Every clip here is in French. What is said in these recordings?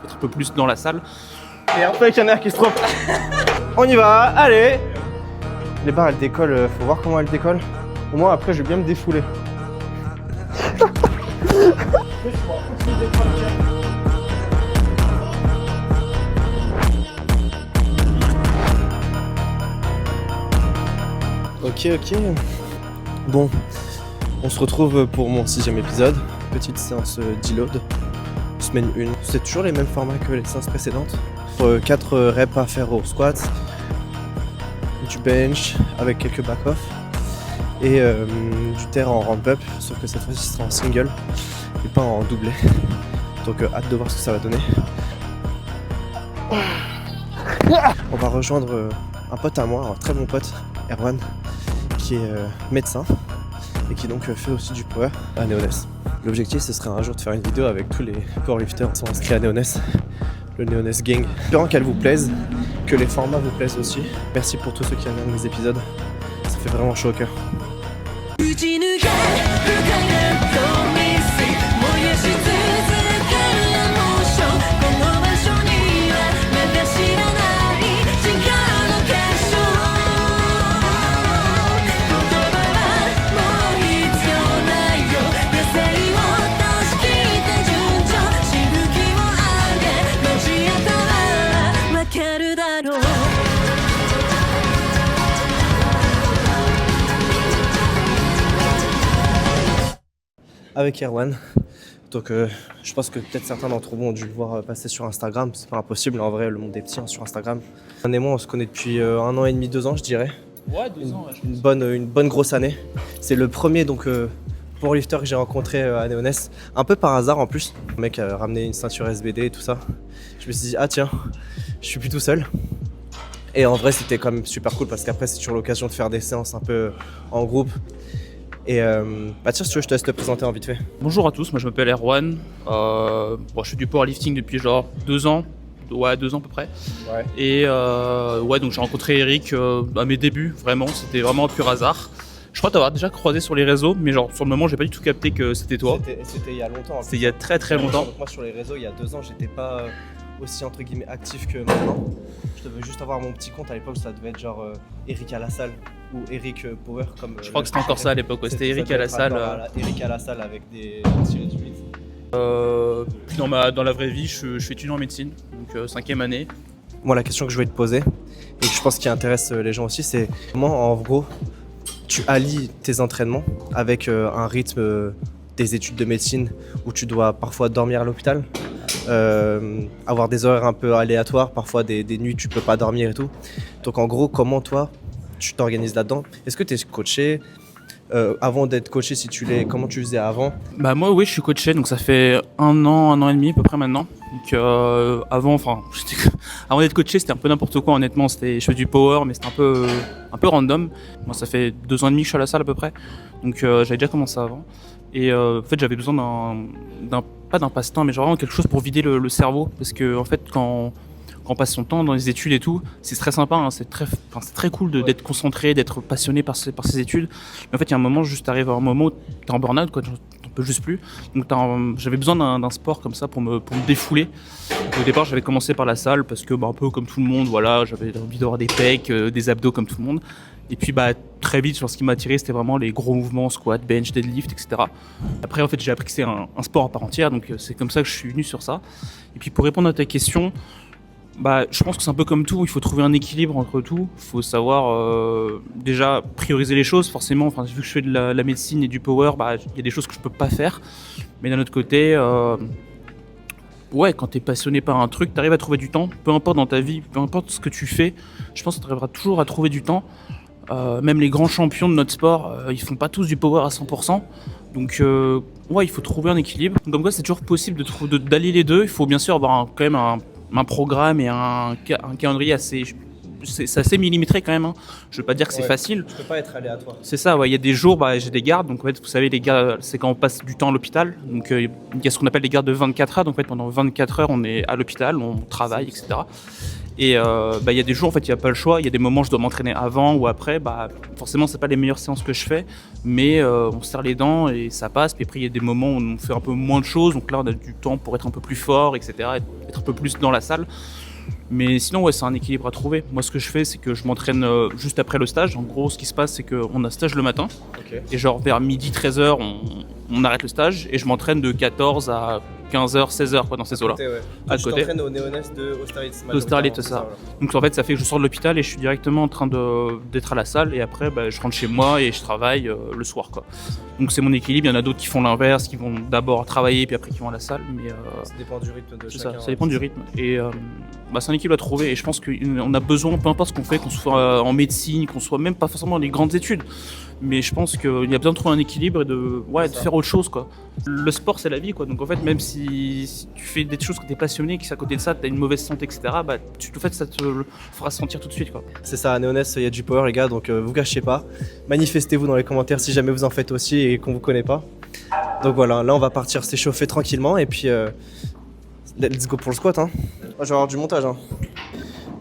être un peu plus dans la salle. Et après, il y en a qui se trompe. On y va, allez. Les barres, elles décollent, faut voir comment elles décollent. Au moins, après, je vais bien me défouler. Ok. Bon, on se retrouve pour mon 6e épisode. Petite séance deload. Semaine 1. C'est toujours les mêmes formats que les séances précédentes. 4 reps à faire au squat, du bench avec quelques back-off et du terre en ramp-up, sauf que cette fois-ci ce sera en single et pas en doublé. Donc hâte de voir ce que ça va donner. On va rejoindre un pote à moi, un très bon pote, Erwan, qui est médecin et qui donc fait aussi du power à Néoness. L'objectif ce serait un jour de faire une vidéo avec tous les powerlifters qui sont inscrits à Néoness, le Néoness Gang. J'espère qu'elle vous plaise, que les formats vous plaisent aussi. Merci pour tous ceux qui regardent mes épisodes, ça fait vraiment chaud au cœur. Avec Erwan. Donc je pense que peut-être certains d'entre vous ont dû le voir passer sur Instagram. C'est pas impossible, en vrai le monde est petit sur Instagram. Erwan et moi on se connaît depuis 1 an et demi, 2 ans je dirais. Ouais, 2 ans. Une bonne grosse année. C'est le premier donc powerlifter que j'ai rencontré à Néoness. Un peu par hasard en plus. Le mec a ramené une ceinture SBD et tout ça. Je me suis dit ah tiens, je suis plus tout seul. Et en vrai c'était quand même super cool parce qu'après c'est toujours l'occasion de faire des séances un peu en groupe. Et tiens, si tu veux, je te laisse te présenter en vite fait. Bonjour à tous, moi je m'appelle Erwan. Je fais du powerlifting depuis genre 2 ans. Ouais, 2 ans à peu près. Ouais. Et donc j'ai rencontré Eric à mes débuts, vraiment, c'était vraiment un pur hasard. Je crois t'avoir déjà croisé sur les réseaux, mais genre sur le moment j'ai pas du tout capté que c'était toi. C'était il y a longtemps. C'était il y a très longtemps. Donc moi sur les réseaux, il y a 2 ans, j'étais pas aussi entre guillemets actif que maintenant. Je devais juste avoir mon petit compte à l'époque, ça devait être genre Eric à la salle ou Eric Power comme. Je crois que c'était encore ça à l'époque, ouais. C'était Eric à la salle. Eric à la salle avec des tirés du 8. Puis dans la vraie vie, je suis étudiant en médecine, donc 5e année. Moi la question que je voulais te poser, et que je pense qui intéresse les gens aussi, c'est comment en gros tu allies tes entraînements avec un rythme des études de médecine où tu dois parfois dormir à l'hôpital, avoir des horaires un peu aléatoires, parfois des nuits tu peux pas dormir et tout. Donc en gros, comment toi tu t'organises là-dedans? Est-ce que tu es coaché? Avant d'être coaché, si tu l'es, comment tu faisais avant? Bah moi oui, je suis coaché, donc ça fait 1 an et demi à peu près maintenant. Donc avant d'être coaché, c'était un peu n'importe quoi honnêtement. Je fais du power, mais c'était un peu random. Moi ça fait 2 ans et demi que je suis à la salle à peu près, donc j'avais déjà commencé avant. Et en fait j'avais besoin pas d'un passe-temps, mais genre vraiment quelque chose pour vider le cerveau, parce que en fait quand on passe son temps dans les études et tout, c'est très sympa, hein, c'est très cool d'être concentré, d'être passionné par ses études. Mais en fait, il y a un moment, juste t'arrives à un moment où t'es en burn-out, quoi, t'en peux juste plus. Donc j'avais besoin d'un sport comme ça pour me défouler. Donc, au départ, j'avais commencé par la salle parce que, un peu comme tout le monde, voilà, j'avais envie d'avoir des pecs, des abdos comme tout le monde. Et puis très vite, ce qui m'a attiré, c'était vraiment les gros mouvements, squat, bench, deadlift, etc. Après, en fait, j'ai appris que c'est un sport à part entière, donc c'est comme ça que je suis venu sur ça. Et puis pour répondre à ta question, je pense que c'est un peu comme tout, il faut trouver un équilibre entre tout. Il faut savoir déjà prioriser les choses, forcément. Enfin, vu que je fais de la médecine et du power, il y a des choses que je peux pas faire. Mais d'un autre côté, quand t'es passionné par un truc, t'arrives à trouver du temps. Peu importe dans ta vie, peu importe ce que tu fais, je pense que t'arriveras toujours à trouver du temps. Même les grands champions de notre sport, ils font pas tous du power à 100%. Donc il faut trouver un équilibre. Donc, comme quoi, c'est toujours possible d'allier les deux. Il faut bien sûr avoir quand même un programme et un calendrier assez millimétré quand même, hein. Je veux pas dire que c'est facile. Tu peux pas être aléatoire. C'est ça, il y a des jours, j'ai des gardes, donc en fait, vous savez, les gardes, c'est quand on passe du temps à l'hôpital, donc il y a ce qu'on appelle les gardes de 24 heures, donc en fait, pendant 24 heures, on est à l'hôpital, on travaille, etc. Et il y a des jours en fait il n'y a pas le choix, il y a des moments où je dois m'entraîner avant ou après, forcément c'est pas les meilleures séances que je fais, mais on se serre les dents et ça passe. Puis après il y a des moments où on fait un peu moins de choses, donc là on a du temps pour être un peu plus fort, etc., être un peu plus dans la salle. Mais sinon, ouais, c'est un équilibre à trouver. Moi, ce que je fais, c'est que je m'entraîne juste après le stage. En gros, ce qui se passe, c'est qu'on a stage le matin. Ok. Et genre, vers midi, 13h, on arrête le stage. Et je m'entraîne de 14 à 15h, 16h, quoi, dans ces eaux-là. Ouais. À Tu côté. t'entraînes au Néonès de Austerlitz. Austerlitz, c'est ça. Donc, en fait, ça fait que je sors de l'hôpital et je suis directement en train d'être à la salle. Et après, je rentre chez moi et je travaille le soir, quoi. Donc, c'est mon équilibre. Il y en a d'autres qui font l'inverse, qui vont d'abord travailler, puis après qui vont à la salle. Mais Ça dépend du rythme de c'est chacun. ça dépend du rythme. Et c'est un équilibre à trouver. Et je pense qu'on a besoin, peu importe ce qu'on fait, qu'on soit en médecine, qu'on soit même pas forcément dans les grandes études. Mais je pense qu'il y a besoin de trouver un équilibre et de faire autre chose, quoi. Le sport, c'est la vie, quoi. Donc en fait, même si tu fais des choses que tu es passionné, qu'à côté de ça, tu as une mauvaise santé, etc., en fait, ça te le fera sentir tout de suite, quoi. C'est ça, à Néonès, il y a du power, les gars, donc vous cachez pas. Manifestez-vous dans les commentaires si jamais vous en faites aussi et qu'on vous connaît pas. Donc voilà, là on va partir s'échauffer tranquillement et puis let's go pour le squat. Hein. Moi, je vais avoir du montage. Hein.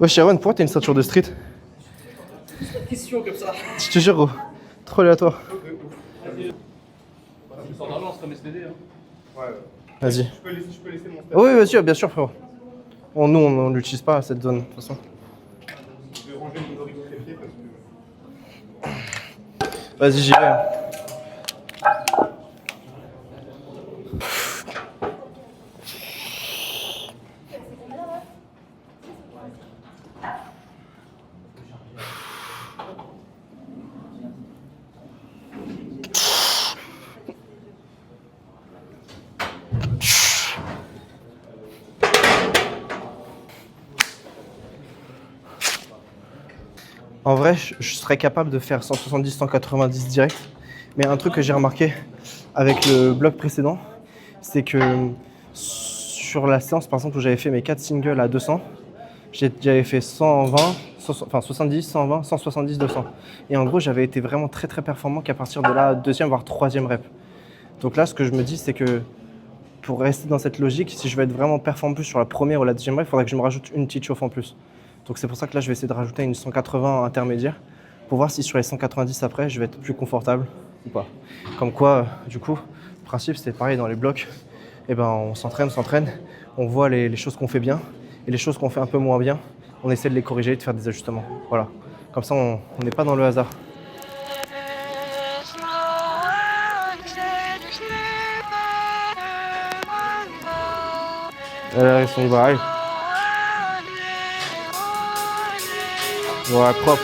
Ouais, Sharon, pourquoi t'as une ceinture de street? Question comme ça. Je te jure, gros. Trop aléatoire. Je sors d'argent, c'est comme SPD. Hein. Vas-y. Je peux laisser mon step. Oui, vas-y, bien sûr, frérot. Bon, nous, on l'utilise pas cette zone, de toute façon. Je vais ranger mon origo trépied parce que. Vas-y, j'y vais. Hein. En vrai, je serais capable de faire 170, 190 direct. Mais un truc que j'ai remarqué avec le bloc précédent, c'est que sur la séance, par exemple, où j'avais fait mes 4 singles à 200, j'avais fait 120, 70, 120, 170, 200. Et en gros, j'avais été vraiment très très performant qu'à partir de la deuxième voire troisième rep. Donc là, ce que je me dis, c'est que pour rester dans cette logique, si je veux être vraiment performant plus sur la première ou la deuxième rep, il faudrait que je me rajoute une petite chauffe en plus. Donc c'est pour ça que là, je vais essayer de rajouter une 180 intermédiaire pour voir si sur les 190 après, je vais être plus confortable ou pas. Comme quoi, du coup, le principe, c'est pareil dans les blocs. Eh ben, on s'entraîne, on voit les choses qu'on fait bien et les choses qu'on fait un peu moins bien, on essaie de les corriger et de faire des ajustements. Voilà. Comme ça, on n'est pas dans le hasard. Allez, ils sont pareils. Ouais, propre.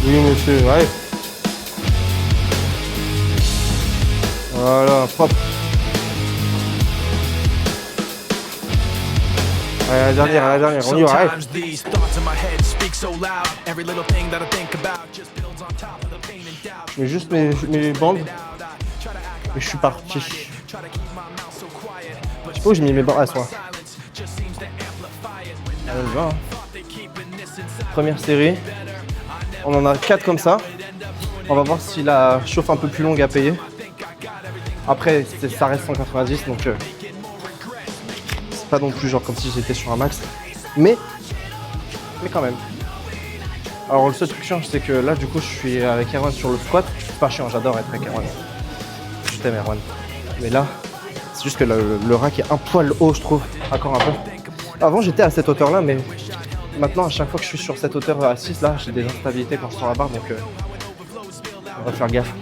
Oui, monsieur, ouais. Voilà, propre. Allez, la dernière, on y va, allez. Je mets juste mes bandes et je suis parti. Je sais pas où j'ai mis mes bandes à soi. Allez, on y va, hein. Première série. On en a 4 comme ça. On va voir si la chauffe un peu plus longue à payer. Après, ça reste 190, donc c'est pas non plus genre comme si j'étais sur un max. Mais quand même. Alors le seul truc chiant, c'est que là, du coup, je suis avec Erwan sur le squat. C'est pas chiant, j'adore être avec Erwan. Je t'aime, Erwan. Mais là, c'est juste que le rack est un poil haut, je trouve, encore un peu. Avant, j'étais à cette hauteur-là, mais maintenant, à chaque fois que je suis sur cette hauteur à 6, là, j'ai des instabilités quand je sors la barre, donc on va faire gaffe.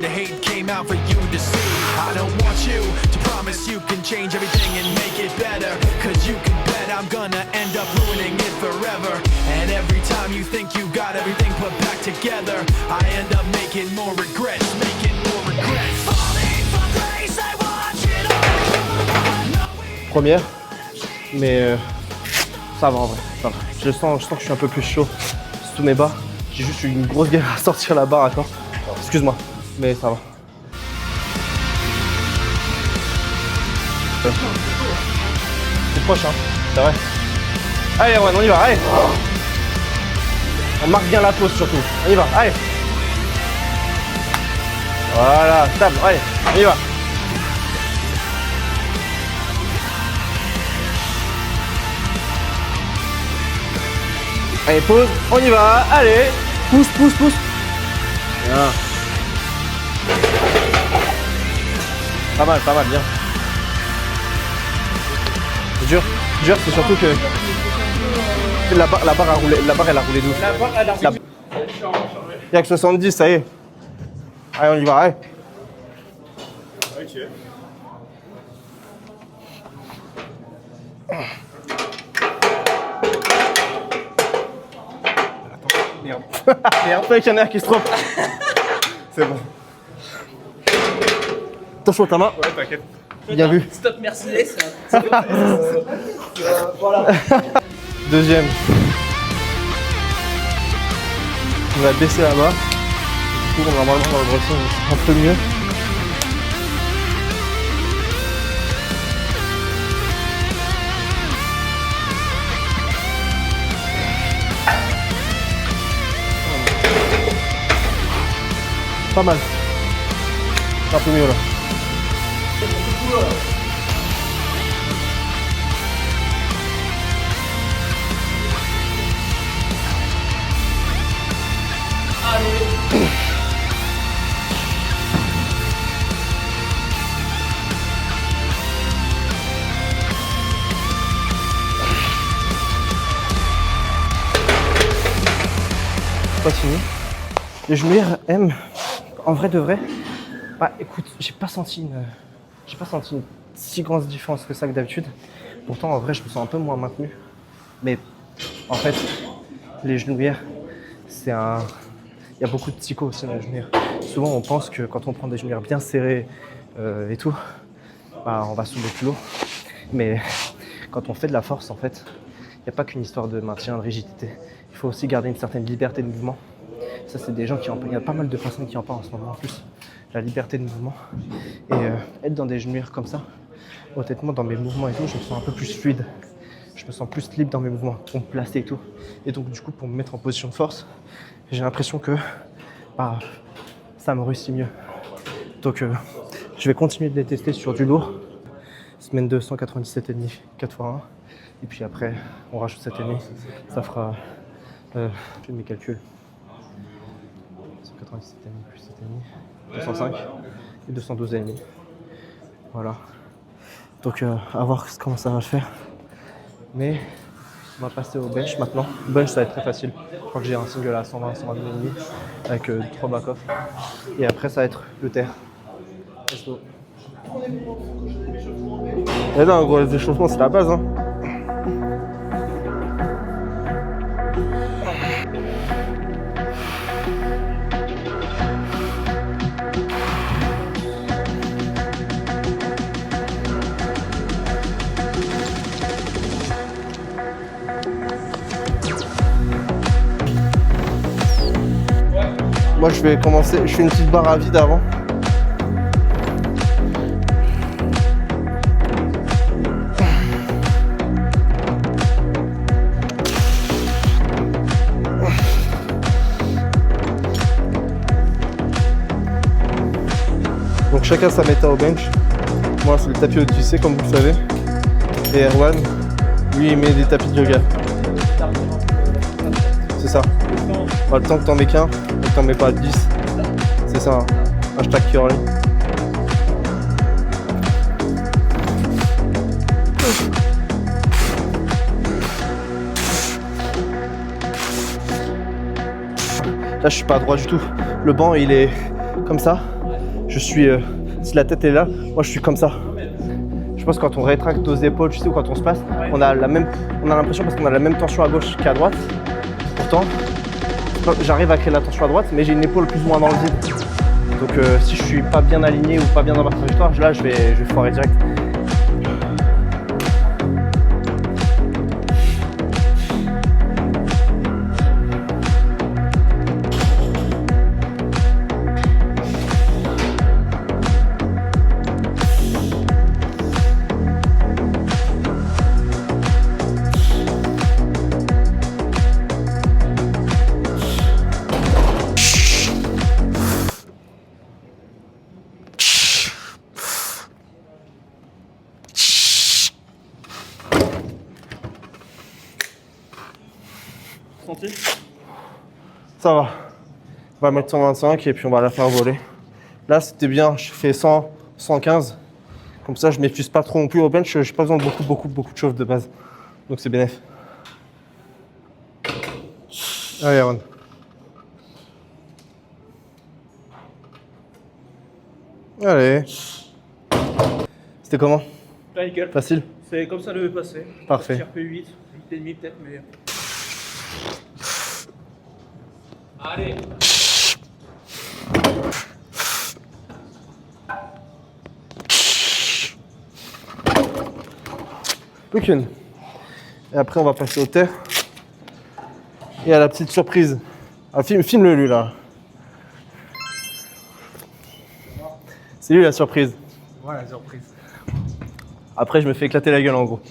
The hate came out for you to see. I don't want you to promise you can change everything and make it better. Cause you can bet I'm gonna end up ruining it forever. And every time you think you got everything put back together, I end up making more regrets, Falling from grace, I watch it all. Première, mais ça va en vrai, ça va. Je sens que je suis un peu plus chaud sous mes barres. J'ai juste eu une grosse galère à sortir la barre encore. Excuse-moi, mais ça va. C'est proche, hein, c'est vrai. Allez, Erwan, on y va, allez. On marque bien la pause surtout. On y va, allez. Voilà, stable, allez, on y va. Allez, pause, on y va, allez. Pousse, pousse, pousse. Bien. Pas mal, bien. C'est dur, c'est surtout que la barre a roulé, elle a roulé douce. Il y a que 70, ça y est. Allez, on y va, allez. Ok. Merde. Merde, avec un air qui se trompe. C'est bon. Attention, ta main. Ouais, t'inquiète. Bien vu. Stop Mercedes. Deuxième. On va baisser là-bas. Du coup, normalement, dans le bresson, un peu mieux. Pas mal. Un peu mieux là. Pas fini. Les genouillères aiment, en vrai de vrai. Bah écoute, j'ai pas senti une si grande différence que ça que d'habitude. Pourtant en vrai je me sens un peu moins maintenu. Mais en fait, les genouillères, il y a beaucoup de psycho aussi dans les genouillères. Souvent on pense que quand on prend des genouillères bien serrées et tout, bah, on va soulever plus lourd. Mais quand on fait de la force en fait, il n'y a pas qu'une histoire de maintien, de rigidité. Il faut aussi garder une certaine liberté de mouvement. Ça, c'est des gens qui en parlent. Il y a pas mal de personnes qui en parlent en ce moment en plus. La liberté de mouvement. Et être dans des genouillères comme ça, honnêtement, dans mes mouvements et tout, je me sens un peu plus fluide. Je me sens plus libre dans mes mouvements, pour me placer et tout. Et donc, du coup, pour me mettre en position de force, j'ai l'impression que bah, ça me réussit mieux. Donc, je vais continuer de les tester sur du lourd. Semaine 2, 197,5, 4x1. Et puis après, on rajoute 7,5. Ça fera. Je fais mes calculs. 197,5 plus 7,5. 205 et 212,5. Voilà. Donc, à voir comment ça va le faire. Mais on va passer au bench maintenant. Bench, ça va être très facile. Je crois que j'ai un single à 120, 120,5 avec 3 back-off. Et après, ça va être le terre. Let's go. Et là, en gros, les échauffements, c'est la base. Hein. Moi, je vais commencer. Je fais une petite barre à vide avant. Donc chacun sa méta au bench. Moi c'est le tapis au TC comme vous le savez. Et Erwan, lui il met des tapis de yoga. C'est ça. Pas le temps que t'en mets qu'un, et que t'en mets pas 10. C'est ça. Hein. Hashtag curling. Là je suis pas droit du tout. Le banc il est comme ça. Je suis, si la tête est là, moi je suis comme ça. Je pense que quand on rétracte nos épaules, tu sais, ou quand on se passe, on a l'impression parce qu'on a la même tension à gauche qu'à droite. Pourtant, j'arrive à créer la tension à droite, mais j'ai une épaule plus ou moins dans le vide. Donc si je suis pas bien aligné ou pas bien dans ma trajectoire, là je vais foirer direct. Senti? Ça va. On va mettre 125 et puis on va la faire voler. Là, c'était bien. Je fais 100, 115. Comme ça, je m'épuise pas trop non plus au bench. Je n'ai pas besoin de beaucoup de chauffe de base. Donc c'est bénéf. Allez, Aaron. Allez. C'était comment? Là, nickel. Facile? C'est comme ça le passé. Parfait. RP 8, 8,5 peut-être, mais. Allez! Plus qu'une. Et après, on va passer au terre. Et à la petite surprise. Ah, filme-le lui là. C'est lui la surprise. Voilà la surprise. Après, je me fais éclater la gueule en gros.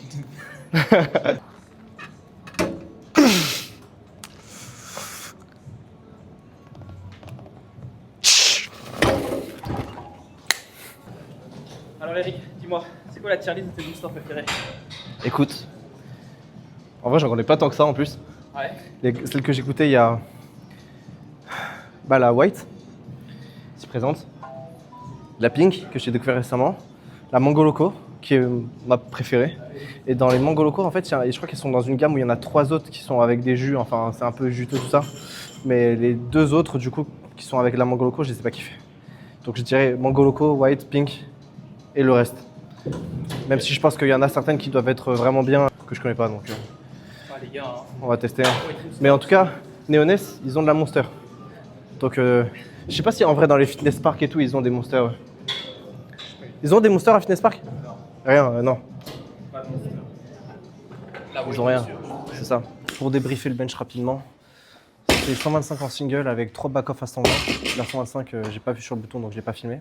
Alors, Eric, dis-moi, c'est quoi la tier list de tes boosters préférés? Écoute, en vrai, j'en connais pas tant que ça en plus. Ouais. Celle que j'écoutais, il y a la White, qui se présente, la Pink, que j'ai découvert récemment, la Mango Loco, qui est ma préférée. Et dans les Mango Loco, en fait, je crois qu'ils sont dans une gamme où il y en a 3 autres qui sont avec des jus, enfin, c'est un peu juteux tout ça. Mais les 2 autres, du coup, qui sont avec la Mango Loco, je les ai pas kiffés. Donc je dirais Mango Loco, White, Pink et le reste. Même si je pense qu'il y en a certaines qui doivent être vraiment bien, que je connais pas, donc Ah, les gars, hein. on va tester. Mais en tout cas, Neoness, ils ont de la Monster. Donc je sais pas si en vrai dans les fitness parks et tout, ils ont des Monsters. Ils ont des Monsters à fitness park? Rien, non. Pas de monster. Là, Ils ont rien, c'est ça. Pour débriefer le bench rapidement, c'est 125 en single avec 3 back-off à 120. La 125, j'ai pas vu sur le bouton donc je l'ai pas filmé.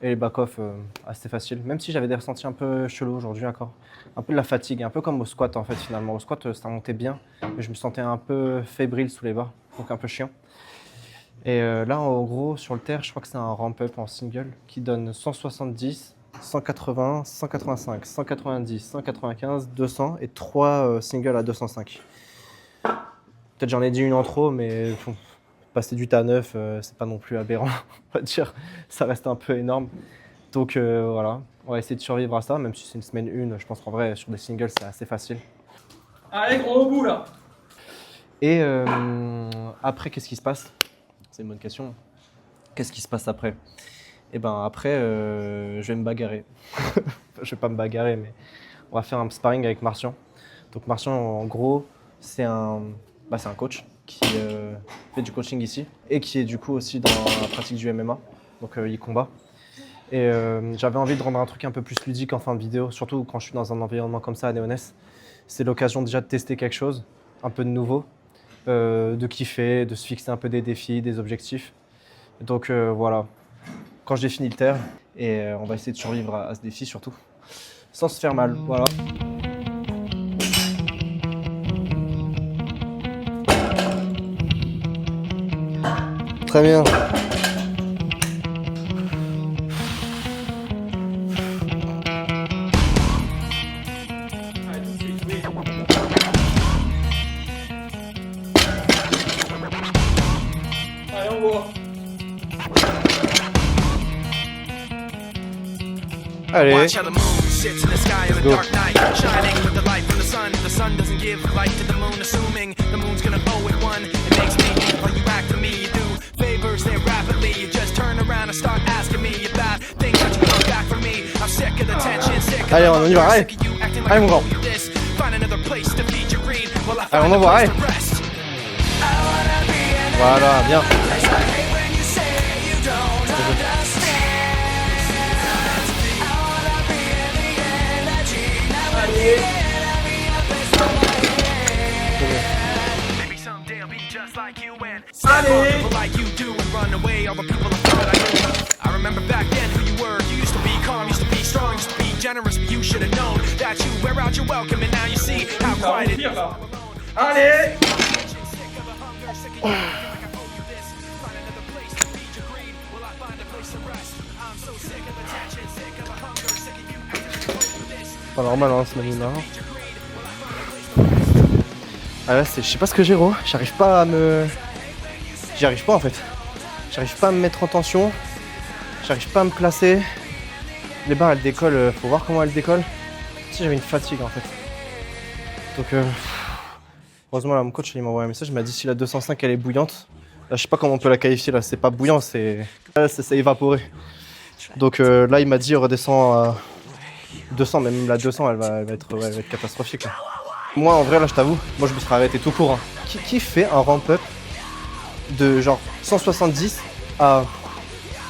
Et les back-off, assez facile. Même si j'avais des ressentis un peu chelous aujourd'hui encore. Un peu de la fatigue, un peu comme au squat en fait finalement. Au squat, ça montait bien, mais je me sentais un peu fébrile sous les barres, donc un peu chiant. Et là, en gros, sur le terre, je crois que c'est un ramp-up en single qui donne 170, 180, 185, 190, 195, 200 et 3 singles à 205. Peut-être j'en ai dit une en trop, mais bon, passer du tas 9, c'est pas non plus aberrant, on va dire. Ça reste un peu énorme. Donc voilà, on va essayer de survivre à ça, même si c'est une semaine 1. Je pense qu'en vrai, sur des singles, c'est assez facile. Allez, gros au bout là! Et après, qu'est-ce qui se passe? C'est une bonne question. Qu'est-ce qui se passe après? Et ben après, je vais me bagarrer. Je vais pas me bagarrer, mais on va faire un sparring avec Martian. Donc Martian, en gros, c'est un coach qui fait du coaching ici et qui est du coup aussi dans la pratique du MMA. Donc il combat. Et j'avais envie de rendre un truc un peu plus ludique en fin de vidéo, surtout quand je suis dans un environnement comme ça à Neoness. C'est l'occasion déjà de tester quelque chose, un peu de nouveau, de kiffer, de se fixer un peu des défis, des objectifs. Donc voilà, quand j'ai fini le terre, et on va essayer de survivre à ce défi surtout, sans se faire mal, voilà. Très bien. Allez, on voit! Allez. Watch how the moon sits in the sky of a Go. dark night, shining with the light from the sun. The sun doesn't give light to the moon, assuming the moon's gonna owe it one. It makes me think when you act to me, you do favors there rapidly. You just turn around and start asking me about things that you want back from me. I'm sick of the tension, sick of Allez, the on y va, hunger, allez. sick of you acting Allez, like mon you grand. owe this. Find another place to feed your greed while I Allez, on find a envoie, place allez. to rest. I wanna be an Voilà, bien. when you say you don't understand. I wanna be in the energy, now in the enemy, a place for my hand. Maybe someday I'll be just like you and stand for people like you do and run away all the people I thought I knew. I remember back then who you were. You used to be calm, used to be strong, used to be generous, but you should have known that you wear out your welcome and now you see how quiet it is. Allez! Pas normal hein, ce moment-là. Ah ouais, je sais pas ce que j'ai, gros. J'arrive pas à me... J'y arrive pas en fait. J'arrive pas à me mettre en tension. J'arrive pas à me placer. Les barres elles décollent, faut voir comment elles décollent. Si j'avais une fatigue en fait. Donc heureusement là mon coach il m'a envoyé un message, il m'a dit si la 205 elle est bouillante. Là je sais pas comment on peut la qualifier là, c'est pas bouillant, c'est évaporé. Donc là il m'a dit redescend à 200, même la 200 elle va être catastrophique là. Moi en vrai là je t'avoue, moi je me serais arrêté tout court. Hein. Qui fait un ramp-up de genre 170 à...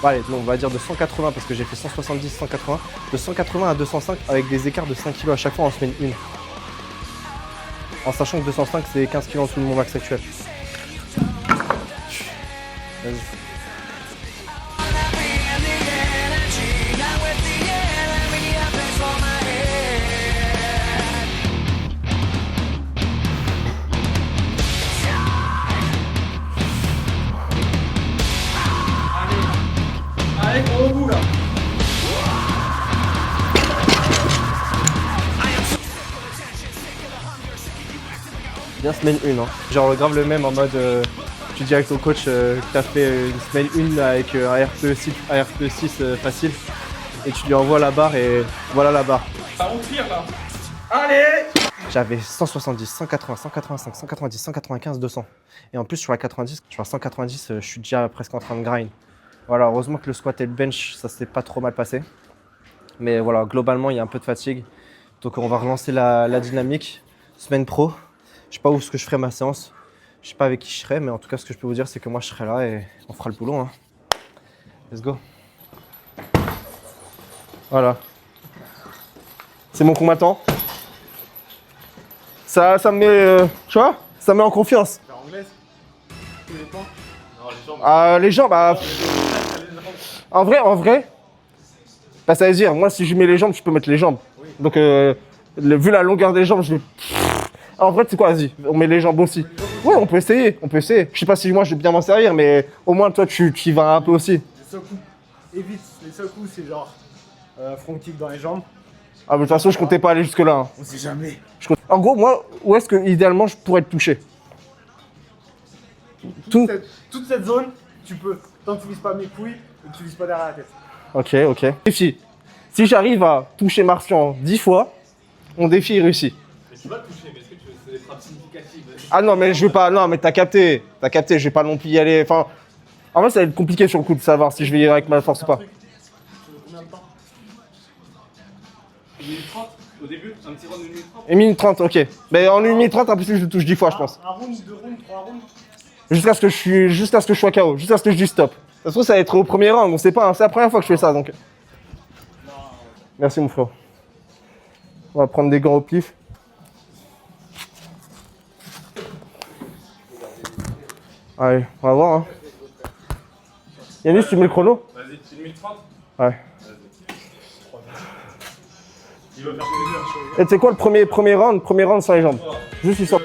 Allez, non, on va dire de 180 parce que j'ai fait 170, 180. De 180 à 205 avec des écarts de 5 kg à chaque fois en semaine 1. En sachant que 205 c'est 15 kg en dessous de mon max actuel. Vas-y. Allez, gros au bout là. Bien semaine 1, hein. Genre grave le même en mode tu dis avec ton coach que t'as fait une semaine 1 avec un RPE6 facile et tu lui envoies la barre et voilà la barre. Ça va tire là. Allez. J'avais 170, 180, 185, 190, 195, 200. Et en plus sur la 90, sur la 190, je suis déjà presque en train de grind. Voilà, heureusement que le squat et le bench, ça s'est pas trop mal passé. Mais voilà, globalement, il y a un peu de fatigue. Donc on va relancer la dynamique. Semaine pro. Je sais pas où ce que je ferai ma séance. Je sais pas avec qui je serai, mais en tout cas, ce que je peux vous dire, c'est que moi, je serai là et on fera le boulot. Hein. Let's go. Voilà. C'est mon combattant. Ça me met, tu vois, ça me met en confiance. C'est anglaise. Tous les points. Non, les jambes. Ah, les jambes, bah... En vrai, bah, ça veut dire, moi, si je mets les jambes, je peux mettre les jambes. Oui. Donc, vu la longueur des jambes, je vais... En vrai, tu sais quoi, vas-y, on met les jambes aussi. Ouais, on peut essayer. Je sais pas si moi, je vais bien m'en servir, mais au moins, toi, tu y vas un peu aussi. Les seuls coups. Évite. Les seuls coups, c'est genre front kick dans les jambes. Ah, mais de toute façon, je comptais pas aller jusque-là. Hein. On sait jamais. En gros, moi, où est-ce que, idéalement, je pourrais te toucher? Toute cette zone, tu peux. Tant que tu vises pas mes couilles et que tu vises pas derrière la tête. Ok. Défi. Si j'arrive à toucher Martian 10 fois, mon défi est réussi. Mais tu vas le toucher, mais est-ce que tu veux c'est des frappes significatives? Ah non, mais je veux pas. Non, mais t'as capté, je vais pas non plus y aller. Enfin, en vrai, ça va être compliqué sur le coup de savoir si je vais y aller avec ma force ou pas. Tu veux combien de temps? 1 minute 30 au début, un petit round de 1 minute 30. 1 minute 30, ok. Mais en 1 minute 30, en plus, je le touche 10 fois, je pense. Un round, 2 rounds, 3 rounds. Jusqu'à ce que je sois KO, jusqu'à ce que je dise stop. Ça se trouve, ça va être au premier round, on sait pas, hein. C'est la première fois que je fais ça, donc. Merci, mon frère. On va prendre des gants au pif. Allez, on va voir, hein. Yannis, tu mets le chrono? Vas-y, 1 minute 30. Ouais. Il va faire plaisir. Et tu sais quoi, le premier round sans les jambes. Juste histoire.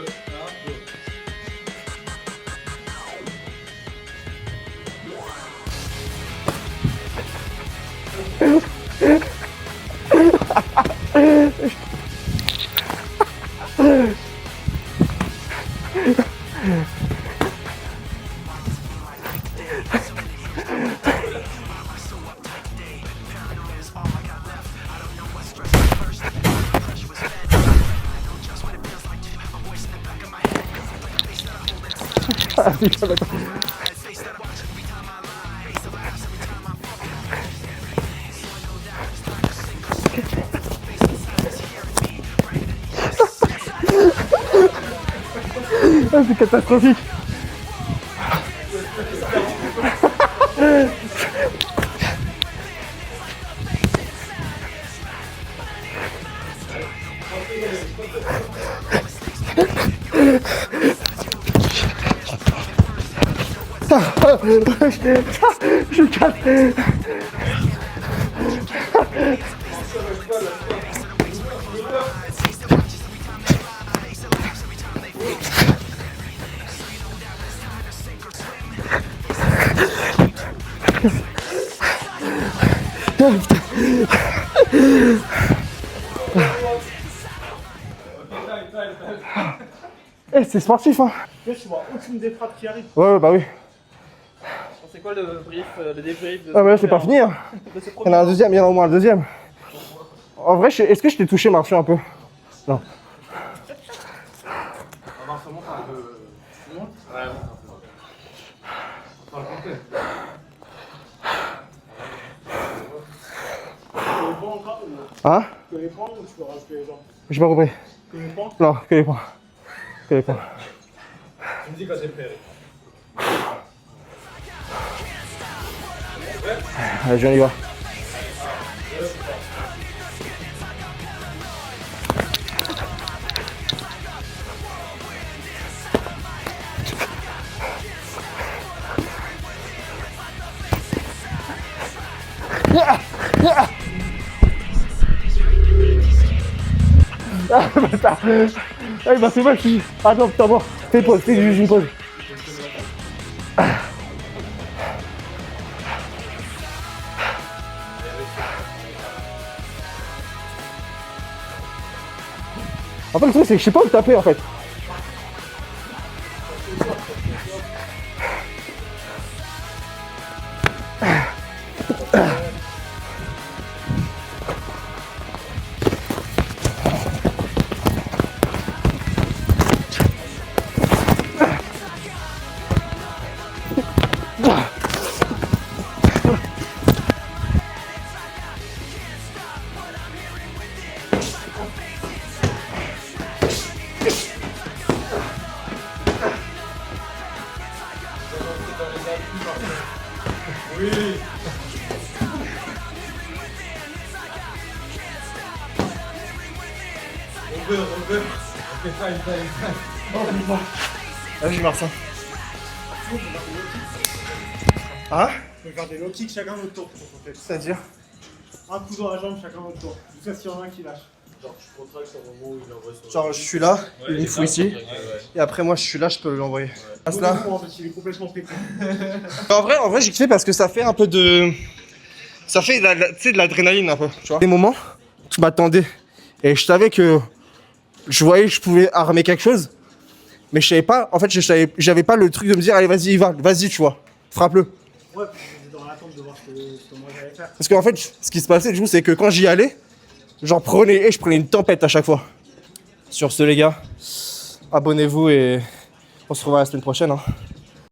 Ah, c'est catastrophique. Je casse. Eh, c'est sportif, hein. Tu vois aucune des frappes qui arrivent. Ouais, bah oui. C'est quoi le débrief de Ah, mais là, c'est pas fini, hein. Il y en a un deuxième, il y en a au moins un deuxième. En vrai, est-ce que je t'ai touché, Martial, un peu? Non. Hein? Que les points ou tu peux rajouter les jambes? J'ai pas compris. Que les points? Non, que les points. Que les points. Tu me dis quand t'es prêt. Allez, on y va. Ah, bâtard. Ah, il m'a fait mal, je suis... Attends, putain, bon. Fais pause, fais juste une pause. En fait, le truc, c'est que je sais pas où taper, en fait. Vas-y, Martin. Hein? On peut faire des low kicks chacun notre tour. C'est-à-dire? Un coup dans la jambe chacun notre tour. Jusqu'à ce qu'il y en a un qui lâche. Genre, je suis là, il me fout ici, et après, moi, je suis là, je peux l'envoyer. Passe là. En fait, il est complètement pété. En vrai, j'ai kiffé parce que ça fait un peu de. Ça fait tu sais, de l'adrénaline un peu, tu vois. Des moments, je m'attendais, et je savais que. Je voyais que je pouvais armer quelque chose, mais je savais pas, en fait, j'avais pas le truc de me dire, allez, vas-y, vas-y, tu vois, frappe-le. Ouais, puis j'étais dans l'attente de voir ce que moi j'allais faire. Parce qu'en fait, ce qui se passait, du coup, c'est que quand j'y allais, j'en prenais et je prenais une tempête à chaque fois. Sur ce, les gars, abonnez-vous et on se revoit la semaine prochaine. Hein.